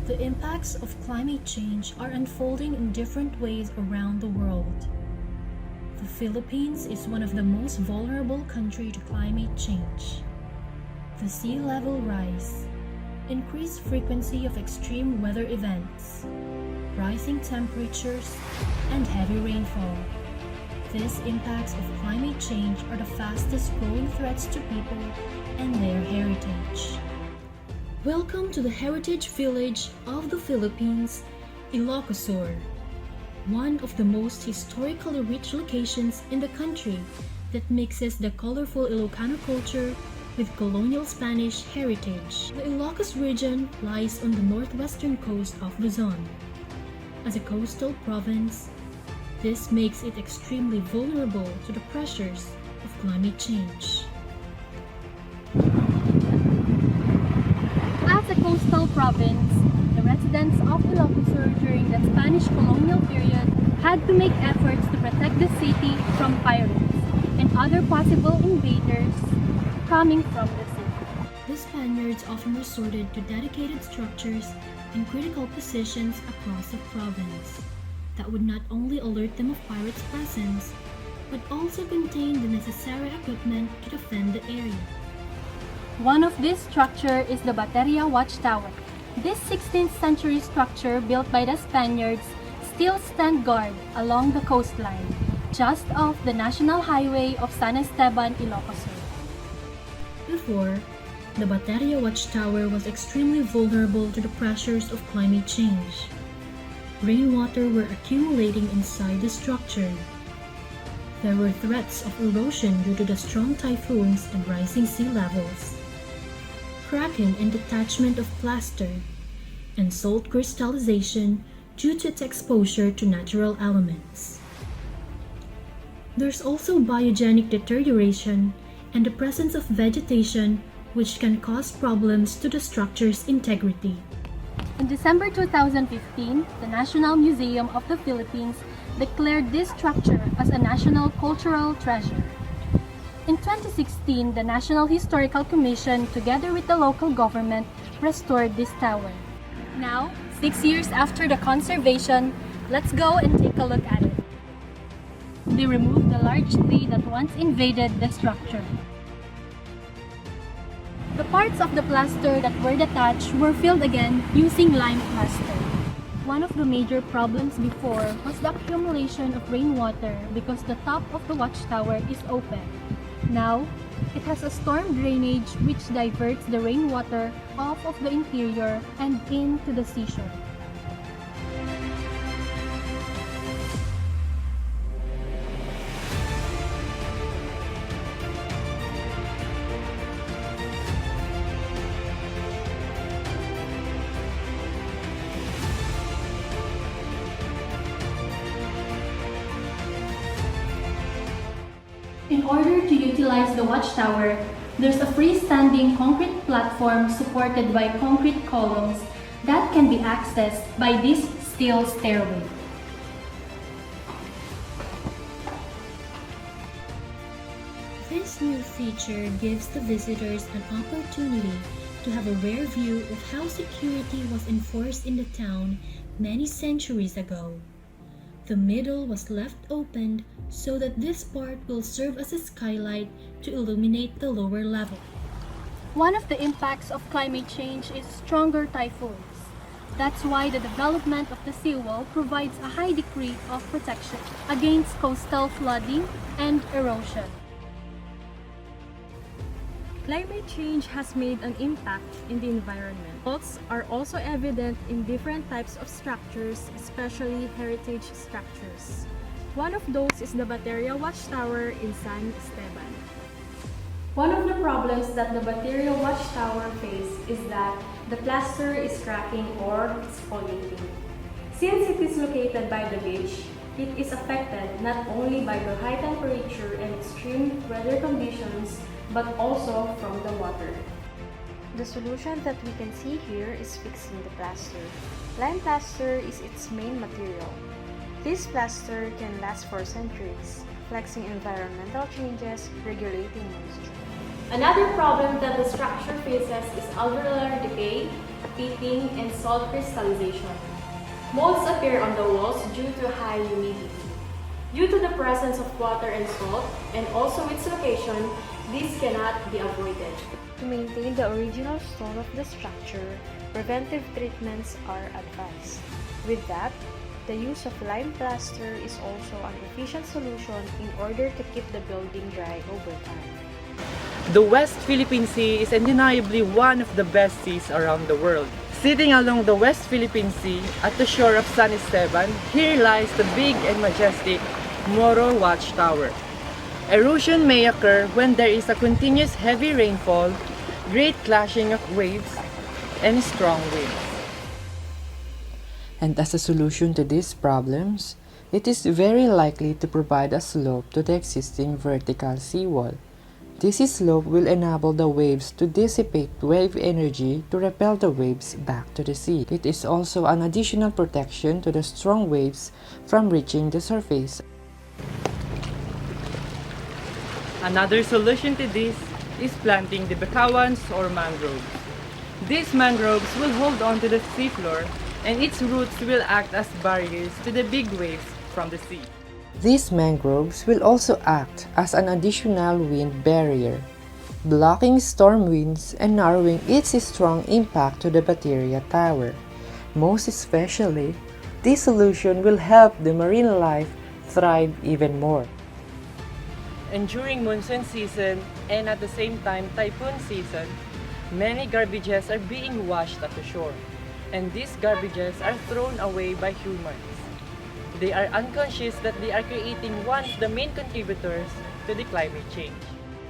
The impacts of climate change are unfolding in different ways around the world. The Philippines is one of the most vulnerable countries to climate change. The sea level rise, increased frequency of extreme weather events, rising temperatures, and heavy rainfall. These impacts of climate change are the fastest growing threats to people and their heritage. Welcome to the heritage village of the Philippines, Ilocos, one of the most historically rich locations in the country that mixes the colorful Ilocano culture with colonial Spanish heritage. The Ilocos region lies on the northwestern coast of Luzon. As a coastal province, this makes it extremely vulnerable to the pressures of climate change. As a coastal province, the residents of Ilocos during the Spanish colonial period had to make efforts to protect the city from pirates and other possible invaders coming from the sea. The Spaniards often resorted to dedicated structures in critical positions across the province that would not only alert them of pirates' presence, but also contain the necessary equipment to defend the area. One of this structure is the Bateria Watchtower. This 16th century structure built by the Spaniards still stand guard along the coastline, just off the national highway of San Esteban, Ilocos. Before, the Bateria Watchtower was extremely vulnerable to the pressures of climate change. Rainwater were accumulating inside the structure. There were threats of erosion due to the strong typhoons and rising sea levels, cracking and detachment of plaster, and salt crystallization due to its exposure to natural elements. There's also biogenic deterioration and the presence of vegetation which can cause problems to the structure's integrity. In December 2015, the National Museum of the Philippines declared this structure as a national cultural treasure. In 2016, the National Historical Commission, together with the local government, restored this tower. Now, 6 years after the conservation, let's go and take a look at it. They removed the large tree that once invaded the structure. The parts of the plaster that were detached were filled again using lime plaster. One of the major problems before was the accumulation of rainwater because the top of the watchtower is open. Now, it has a storm drainage which diverts the rainwater off of the interior and into the seashore. In order to utilize the watchtower, there's a freestanding concrete platform supported by concrete columns that can be accessed by this steel stairway. This new feature gives the visitors an opportunity to have a rare view of how security was enforced in the town many centuries ago. The middle was left open so that this part will serve as a skylight to illuminate the lower level. One of the impacts of climate change is stronger typhoons. That's why the development of the seawall provides a high degree of protection against coastal flooding and erosion. Climate change has made an impact in the environment. Results are also evident in different types of structures, especially heritage structures. One of those is the Bateria Watchtower in San Esteban. One of the problems that the Bateria Watchtower faces is that the plaster is cracking or exfoliating. Since it is located by the beach, it is affected not only by the high temperature and extreme weather conditions, but also from the water. The solution that we can see here is fixing the plaster. Lime plaster is its main material. This plaster can last for centuries, flexing environmental changes, regulating moisture. Another problem that the structure faces is alveolar decay, pitting, and salt crystallization. Molds appear on the walls due to high humidity. Due to the presence of water and salt, and also its location, this cannot be avoided. To maintain the original stone of the structure, preventive treatments are advised. With that, the use of lime plaster is also an efficient solution in order to keep the building dry over time. The West Philippine Sea is undeniably one of the best seas around the world. Sitting along the West Philippine Sea at the shore of San Esteban, here lies the big and majestic Morro Watchtower. Erosion may occur when there is a continuous heavy rainfall, great clashing of waves, and strong winds. And as a solution to these problems, it is very likely to provide a slope to the existing vertical seawall. This slope will enable the waves to dissipate wave energy to repel the waves back to the sea. It is also an additional protection to the strong waves from reaching the surface. Another solution to this is planting the becawans or mangroves. These mangroves will hold on to the seafloor and its roots will act as barriers to the big waves from the sea. These mangroves will also act as an additional wind barrier, blocking storm winds and narrowing its strong impact to the Bateria Tower. Most especially, this solution will help the marine life thrive even more. And during monsoon season and at the same time typhoon season, many garbages are being washed at the shore, and these garbages are thrown away by humans. They are unconscious that they are creating one of the main contributors to the climate change.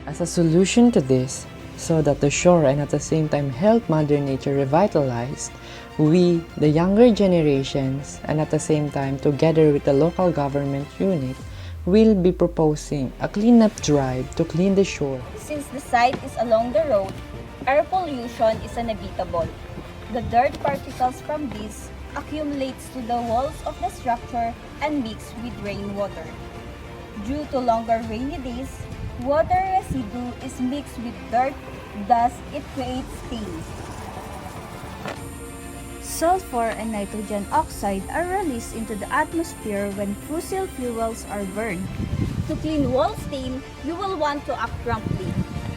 As a solution to this, so that the shore and at the same time help Mother Nature revitalize, we, the younger generations, and at the same time together with the local government unit, will be proposing a cleanup drive to clean the shore. Since the site is along the road, air pollution is inevitable. The dirt particles from this accumulates to the walls of the structure and mix with rainwater. Due to longer rainy days, water residue is mixed with dirt, thus it creates stains. Sulfur and nitrogen oxide are released into the atmosphere when fossil fuels are burned. To clean wall stain, you will want to act promptly.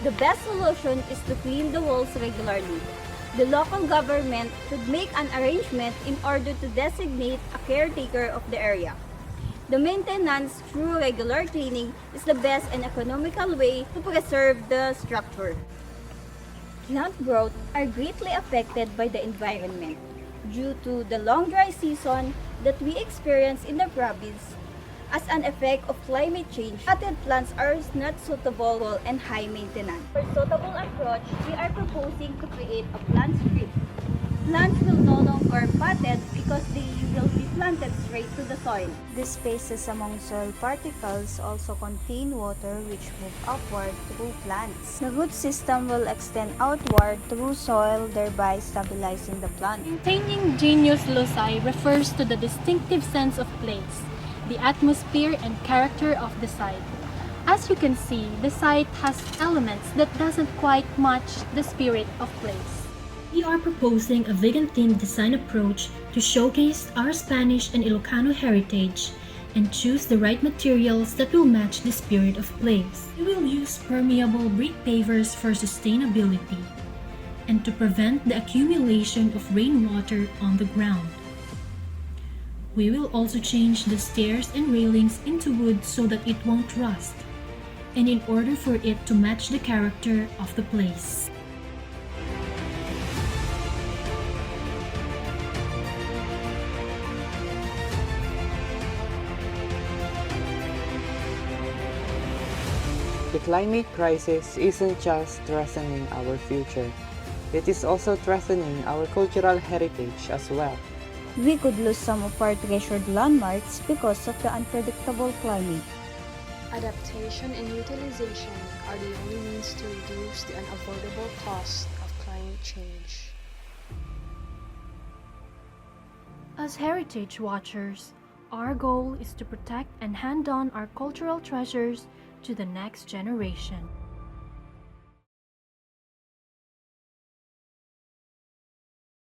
The best solution is to clean the walls regularly. The local government should make an arrangement in order to designate a caretaker of the area. The maintenance through regular cleaning is the best and economical way to preserve the structure. Plant growth are greatly affected by the environment due to the long dry season that we experience in the province. As an effect of climate change, potted plants are not suitable and high maintenance. For suitable approach, we are proposing to create a plant strip. Plants will no longer potted because they will be planted straight to the soil. The spaces among soil particles also contain water which move upward through plants. The root system will extend outward through soil, thereby stabilizing the plant. Maintaining genius loci refers to the distinctive sense of place, the atmosphere and character of the site. As you can see, the site has elements that doesn't quite match the spirit of place. We are proposing a vegan-themed design approach to showcase our Spanish and Ilocano heritage and choose the right materials that will match the spirit of place. We will use permeable brick pavers for sustainability and to prevent the accumulation of rainwater on the ground. We will also change the stairs and railings into wood so that it won't rust, and in order for it to match the character of the place. The climate crisis isn't just threatening our future, it is also threatening our cultural heritage as well. We could lose some of our treasured landmarks because of the unpredictable climate. Adaptation and utilization are the only means to reduce the unavoidable cost of climate change. As heritage watchers, our goal is to protect and hand on our cultural treasures to the next generation.